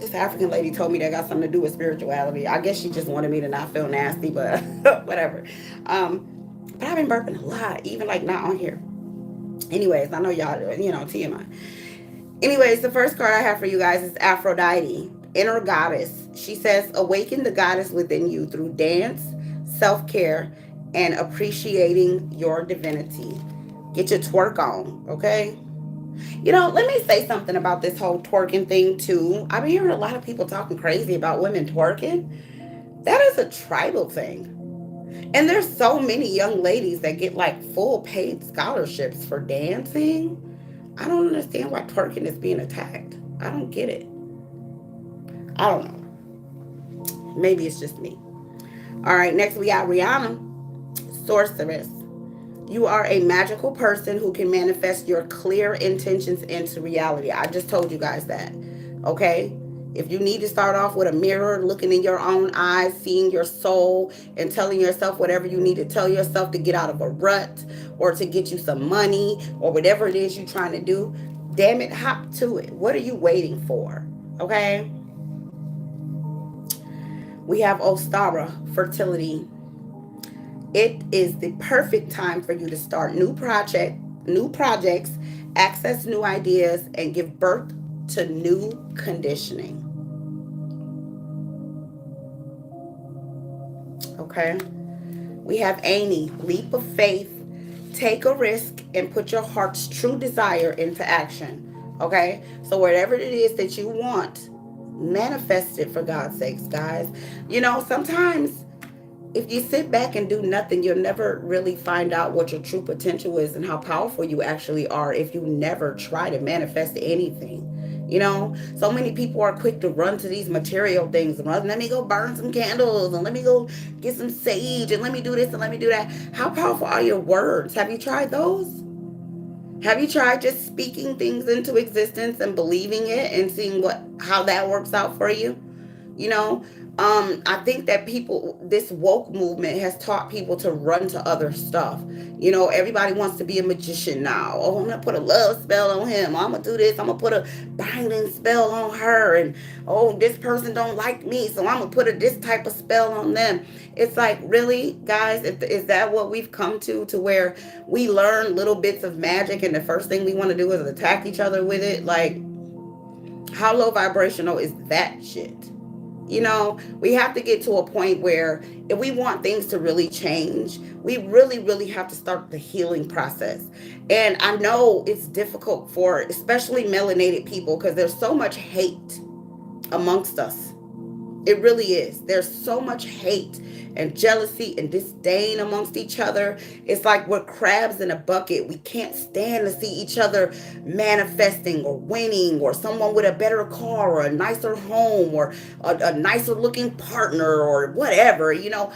This African lady told me that got something to do with spirituality. I guess she just wanted me to not feel nasty, but whatever. But I've been burping a lot, even like not on here. Anyways, I know y'all, you know, TMI. Anyways, the first card I have for you guys is Aphrodite, inner goddess. She says, awaken the goddess within you through dance, self-care, and appreciating your divinity. Get your twerk on, okay? You know, let me say something about this whole twerking thing too. I've been hearing a lot of people talking crazy about women twerking. That is a tribal thing. And there's so many young ladies that get like full paid scholarships for dancing. I don't understand why twerking is being attacked. I don't get it. I don't know. Maybe it's just me. All right, next we got Rihanna, sorceress. You are a magical person who can manifest your clear intentions into reality. I just told you guys that. Okay? If you need to start off with a mirror, looking in your own eyes, seeing your soul, and telling yourself whatever you need to tell yourself to get out of a rut or to get you some money or whatever it is you're trying to do, damn it, hop to it. What are you waiting for? Okay? We have Ostara, fertility. It is the perfect time for you to start new projects, access new ideas, and give birth to new conditioning. Okay? We have Amy, leap of faith. Take a risk and put your heart's true desire into action. Okay? So whatever it is that you want, manifest it for God's sakes, guys. You know, sometimes if you sit back and do nothing, you'll never really find out what your true potential is and how powerful you actually are if you never try to manifest anything. You know, so many people are quick to run to these material things and let me go burn some candles and let me go get some sage and let me do this and let me do that. How powerful are your words? Have you tried those? Have you tried just speaking things into existence and believing it and seeing how that works out for you? You know, I think that this woke movement has taught people to run to other stuff. You know, everybody wants to be a magician now. Oh, I'm going to put a love spell on him. I'm going to do this. I'm going to put a binding spell on her. And, oh, this person don't like me, so I'm going to put this type of spell on them. It's like, really, guys, is that what we've come to where we learn little bits of magic and the first thing we want to do is attack each other with it? Like, how low vibrational is that shit? You know, we have to get to a point where if we want things to really change, we really, really have to start the healing process. And I know it's difficult for especially melanated people because there's so much hate amongst us. It really is. There's so much hate and jealousy and disdain amongst each other. It's like we're crabs in a bucket. We can't stand to see each other manifesting or winning or someone with a better car or a nicer home or a nicer looking partner or whatever, you know.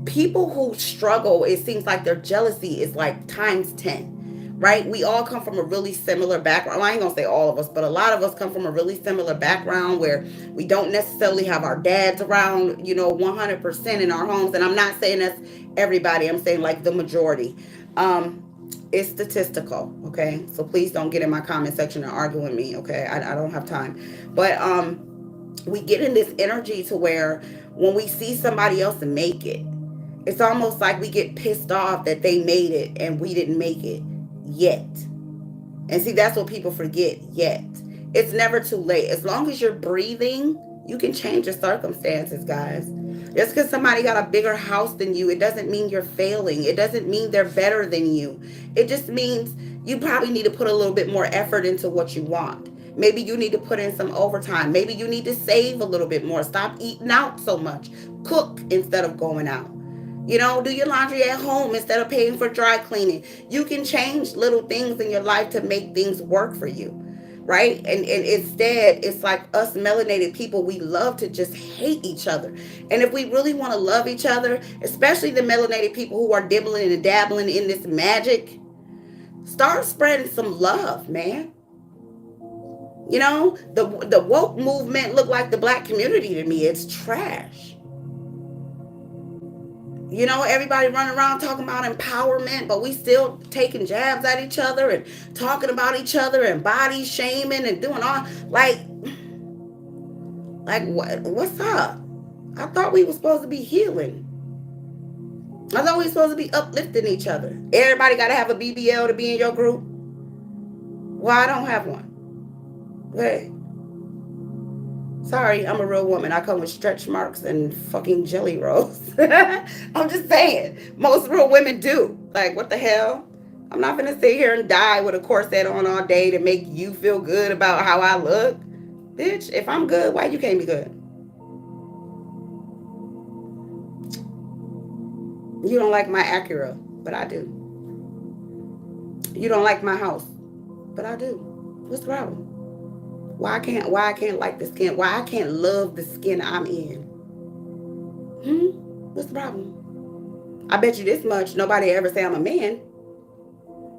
People who struggle, it seems like their jealousy is like times 10. Right? We all come from a really similar background. Well, I ain't gonna say all of us, but a lot of us come from a really similar background where we don't necessarily have our dads around, you know, 100% in our homes. And I'm not saying that's everybody. I'm saying like the majority. It's statistical, okay? So please don't get in my comment section and argue with me, okay? I don't have time. But we get in this energy to where when we see somebody else make it, it's almost like we get pissed off that they made it and we didn't make it yet. And see, that's what people forget. Yet. It's never too late. As long as you're breathing, you can change your circumstances, guys. Just because somebody got a bigger house than you, it doesn't mean you're failing. It doesn't mean they're better than you. It just means you probably need to put a little bit more effort into what you want. Maybe you need to put in some overtime. Maybe you need to save a little bit more. Stop eating out so much. Cook instead of going out. You know, do your laundry at home instead of paying for dry cleaning. You can change little things in your life to make things work for you, right? And instead, it's like us melanated people, we love to just hate each other. And if we really want to love each other, especially the melanated people who are dibbling and dabbling in this magic, start spreading some love, man. You know, the woke movement look like the black community to me. It's trash. You know, everybody running around talking about empowerment, but we still taking jabs at each other and talking about each other and body shaming and doing all like what's up? I thought we were supposed to be healing. I thought we were supposed to be uplifting each other. Everybody got to have a BBL to be in your group. Well, I don't have one. Hey. Sorry, I'm a real woman. I come with stretch marks and fucking jelly rolls. I'm just saying. Most real women do. Like, what the hell? I'm not going to sit here and die with a corset on all day to make you feel good about how I look. Bitch, if I'm good, why you can't be good? You don't like my Acura, but I do. You don't like my house, but I do. What's the problem? Why I can't like the skin? Why I can't love the skin I'm in? What's the problem? I bet you this much, nobody ever say I'm a man.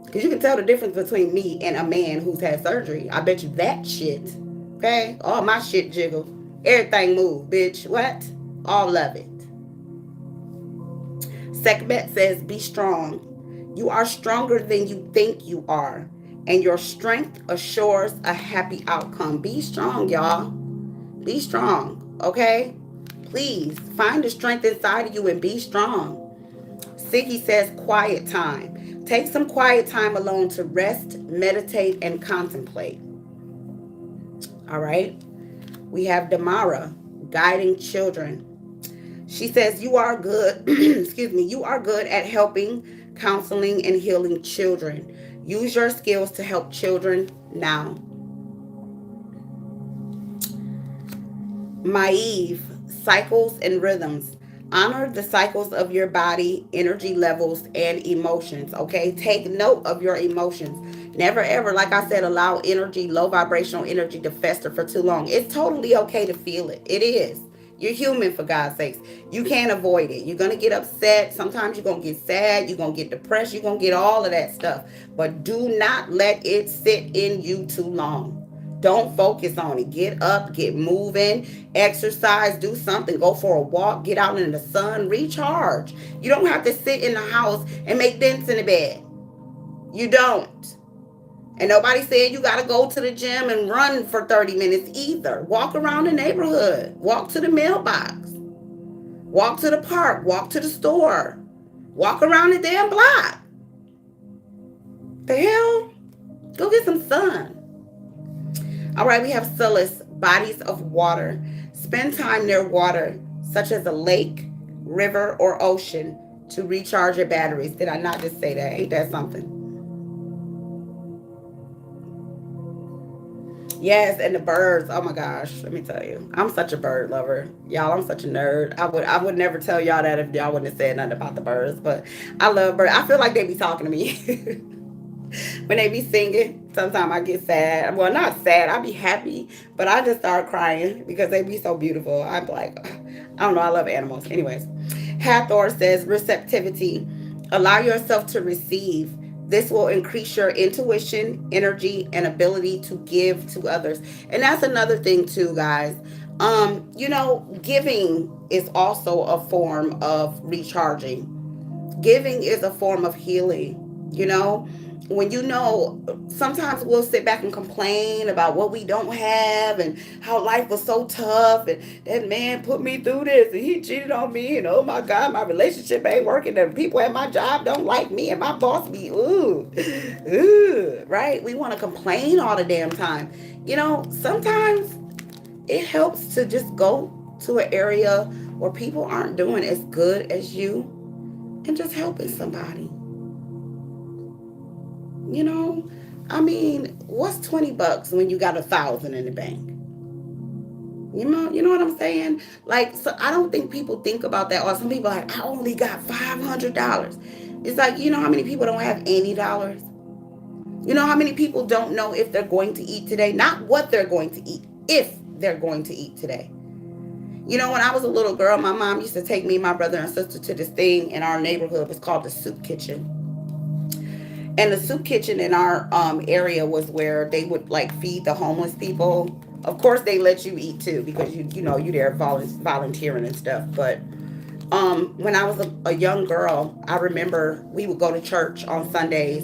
Because you can tell the difference between me and a man who's had surgery. I bet you that shit. Okay? All my shit jiggle. Everything move, bitch. What? All of it. Second bet says, be strong. You are stronger than you think you are, and your strength assures a happy outcome. Be strong, y'all. Be strong, okay? Please find the strength inside of you and be strong. Siggy says, quiet time. Take some quiet time alone to rest, meditate, and contemplate. All right? We have Damara, guiding children. She says, you are good, excuse me, you are good at helping, counseling, and healing children. Use your skills to help children now. Maeve, cycles and rhythms. Honor the cycles of your body, energy levels, and emotions. Okay, take note of your emotions. Never ever, like I said, allow energy, low vibrational energy, to fester for too long. It's totally okay to feel it. It is. You're human, for God's sakes. You can't avoid it. You're going to get upset. Sometimes you're going to get sad. You're going to get depressed. You're going to get all of that stuff. But do not let it sit in you too long. Don't focus on it. Get up, get moving, exercise, do something, go for a walk, get out in the sun, recharge. You don't have to sit in the house and make dents in the bed. You don't. And nobody's saying you got to go to the gym and run for 30 minutes either. Walk around the neighborhood. Walk to the mailbox. Walk to the park. Walk to the store. Walk around the damn block. The hell? Go get some sun. All right, we have Solace, bodies of water. Spend time near water, such as a lake, river, or ocean, to recharge your batteries. Did I not just say that? Ain't that something? Yes, and the birds. Oh my gosh, let me tell you, I'm such a bird lover, y'all. I'm such a nerd. I would never tell y'all that if y'all wouldn't have said nothing about the birds. But I love birds. I feel like they be talking to me. When they be singing, sometimes I get sad. Well, not sad. I be happy, but I just start crying because they be so beautiful. I'm like, I don't know. I love animals. Anyways, Hathor says receptivity. Allow yourself to receive. This will increase your intuition, energy, and ability to give to others. And that's another thing too, guys. Giving is also a form of recharging. Giving is a form of healing. When sometimes we'll sit back and complain about what we don't have and how life was so tough and that man put me through this and he cheated on me and oh my God, my relationship ain't working and people at my job don't like me and my boss be right? We want to complain all the damn time. Sometimes it helps to just go to an area where people aren't doing as good as you and just helping somebody. What's $20 when you got $1,000 in the bank? You know what I'm saying? Like, so I don't think people think about that. Or some people are like, I only got $500. It's like, how many people don't have any dollars? How many people don't know if they're going to eat today? Not what they're going to eat, if they're going to eat today. When I was a little girl, my mom used to take me, my brother, and sister to this thing in our neighborhood. It's called the soup kitchen. And the soup kitchen in our area was where they would like feed the homeless people. Of course, they let you eat too because you there volunteering and stuff. But when I was a young girl, I remember we would go to church on Sundays,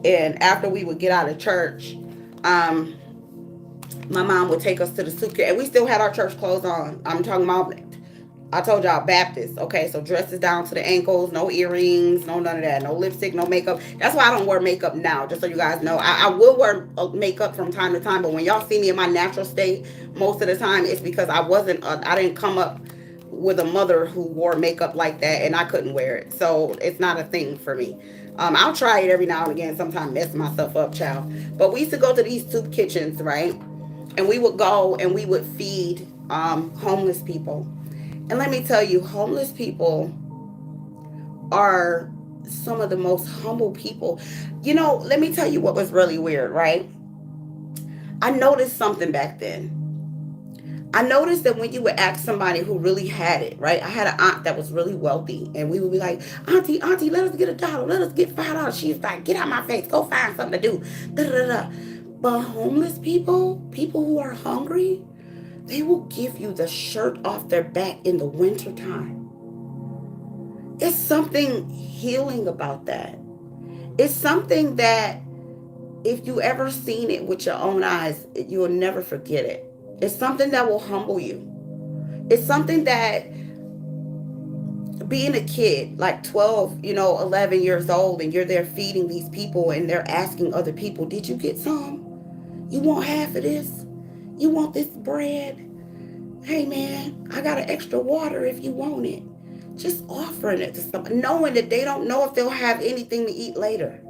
and after we would get out of church, my mom would take us to the soup kitchen, and we still had our church clothes on. I'm talking about, I told y'all, Baptist. Okay, so dresses down to the ankles, no earrings, no none of that, no lipstick, no makeup. That's why I don't wear makeup now, just so you guys know. I will wear makeup from time to time, but when y'all see me in my natural state, most of the time it's because I didn't come up with a mother who wore makeup like that, and I couldn't wear it. So it's not a thing for me. I'll try it every now and again, sometimes mess myself up, child. But we used to go to these soup kitchens, right? And we would go and we would feed homeless people. And let me tell you, homeless people are some of the most humble people. Let me tell you what was really weird, right? I noticed something back then. I noticed that when you would ask somebody who really had it, right? I had an aunt that was really wealthy, and we would be like, Auntie, let us get $1. Let us get $5. She's like, get out my face. Go find something to do. Da, da, da. But homeless people, people who are hungry, they will give you the shirt off their back in the wintertime. It's something healing about that. It's something that if you ever seen it with your own eyes, you'll never forget it. It's something that will humble you. It's something that being a kid, like 12, 11 years old, and you're there feeding these people and they're asking other people, did you get some? You want half of this? You want this bread? Hey man, I got an extra water if you want it. Just offering it to someone, knowing that they don't know if they'll have anything to eat later.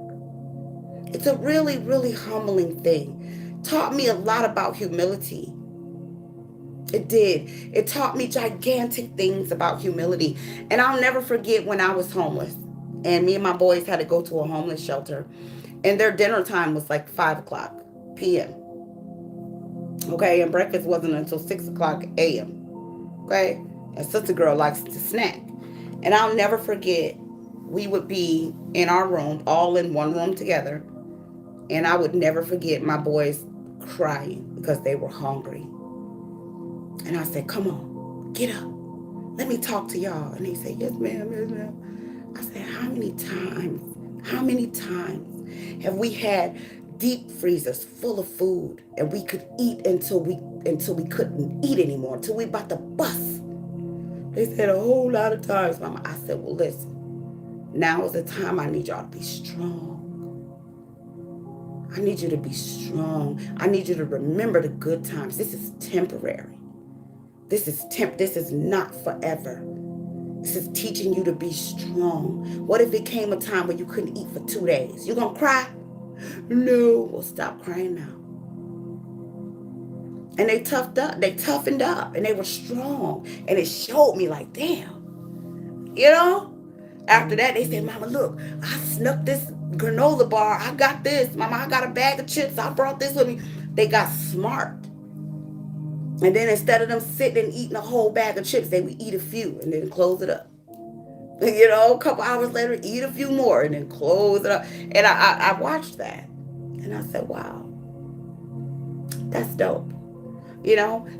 It's a really, really humbling thing. Taught me a lot about humility. It did. It taught me gigantic things about humility. And I'll never forget when I was homeless. And me and my boys had to go to a homeless shelter. And their dinner time was like 5 o'clock p.m. Okay, and breakfast wasn't until 6 o'clock a.m. Okay? And sister girl likes to snack. And I'll never forget, we would be in our room, all in one room together. And I would never forget my boys crying because they were hungry. And I said, come on, get up. Let me talk to y'all. And they said, yes, ma'am, yes, ma'am. I said, how many times have we had deep freezers full of food and we could eat until we couldn't eat anymore, until we about to bust? They said, a whole lot of times, Mama. I said, well, listen, now is the time I need y'all to be strong. I need you to be strong. I need you to remember the good times. This is temporary. This is not forever. This is teaching you to be strong. What if it came a time when you couldn't eat for 2 days? You gonna cry? No. Well, stop crying now. And they toughened up, and they were strong. And it showed me like, damn. After that, they said, Mama, look, I snuck this granola bar. I got this. Mama, I got a bag of chips. I brought this with me. They got smart. And then instead of them sitting and eating a whole bag of chips, they would eat a few and then close it up. A couple hours later, eat a few more and then close it up. And I watched that. And I said, wow, that's dope.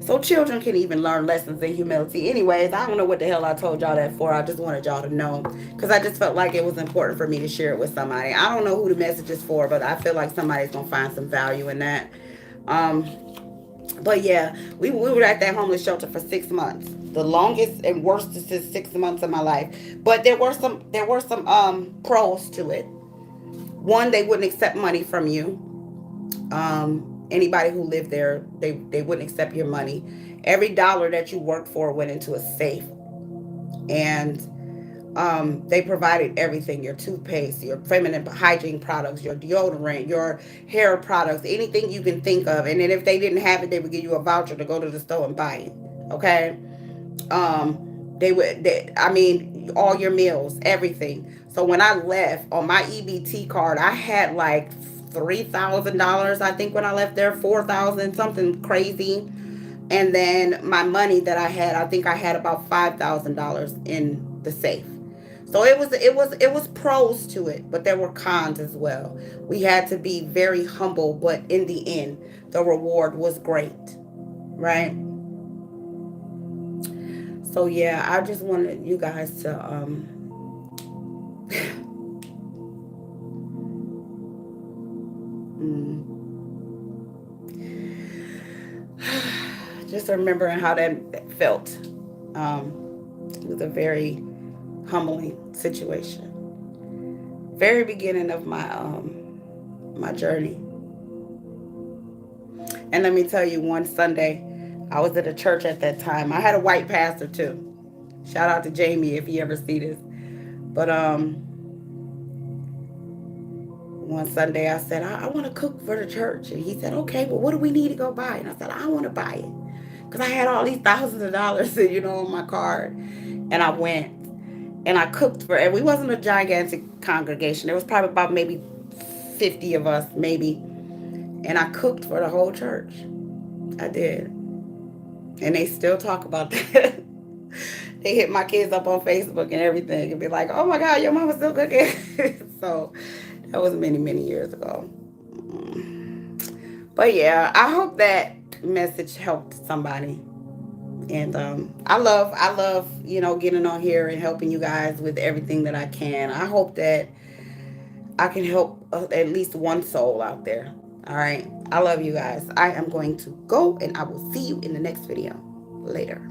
So children can even learn lessons in humility. Anyways, I don't know what the hell I told y'all that for. I just wanted y'all to know because I just felt like it was important for me to share it with somebody. I don't know who the message is for, but I feel like somebody's going to find some value in that. But yeah, we were at that homeless shelter for 6 months, the longest and worst 6 months of my life. But there were some pros to it. One, they wouldn't accept money from you. Anybody who lived there, they wouldn't accept your money. Every dollar that you worked for went into a safe, and they provided everything: your toothpaste, your feminine hygiene products, your deodorant, your hair products, anything you can think of. And then if they didn't have it, they would give you a voucher to go to the store and buy it. Okay. All your meals, everything. So when I left, on my EBT card, I had like $3,000, I think, when I left there, 4,000, something crazy. And then my money that I had, I think I had about $5,000 in the safe. So it was pros to it, but there were cons as well. We had to be very humble, but in the end, the reward was great, right? So yeah, I just wanted you guys to just remembering how that felt. It was a very humbling situation. Very beginning of my journey. And let me tell you, one Sunday, I was at a church at that time. I had a white pastor too. Shout out to Jamie if he ever see this. But one Sunday I said, I want to cook for the church. And he said, okay, well, what do we need to go buy? And I said, I want to buy it. Because I had all these thousands of dollars, on my card. And I went and I cooked for, and we wasn't a gigantic congregation. There was probably about maybe 50 of us, maybe. And I cooked for the whole church. I did. And they still talk about that. They hit my kids up on Facebook and everything and be like, oh my God, your mama's still cooking. So that was many, many years ago. But yeah, I hope that message helped somebody. And I love, getting on here and helping you guys with everything that I can. I hope that I can help at least one soul out there. All right. I love you guys. I am going to go and I will see you in the next video. Later.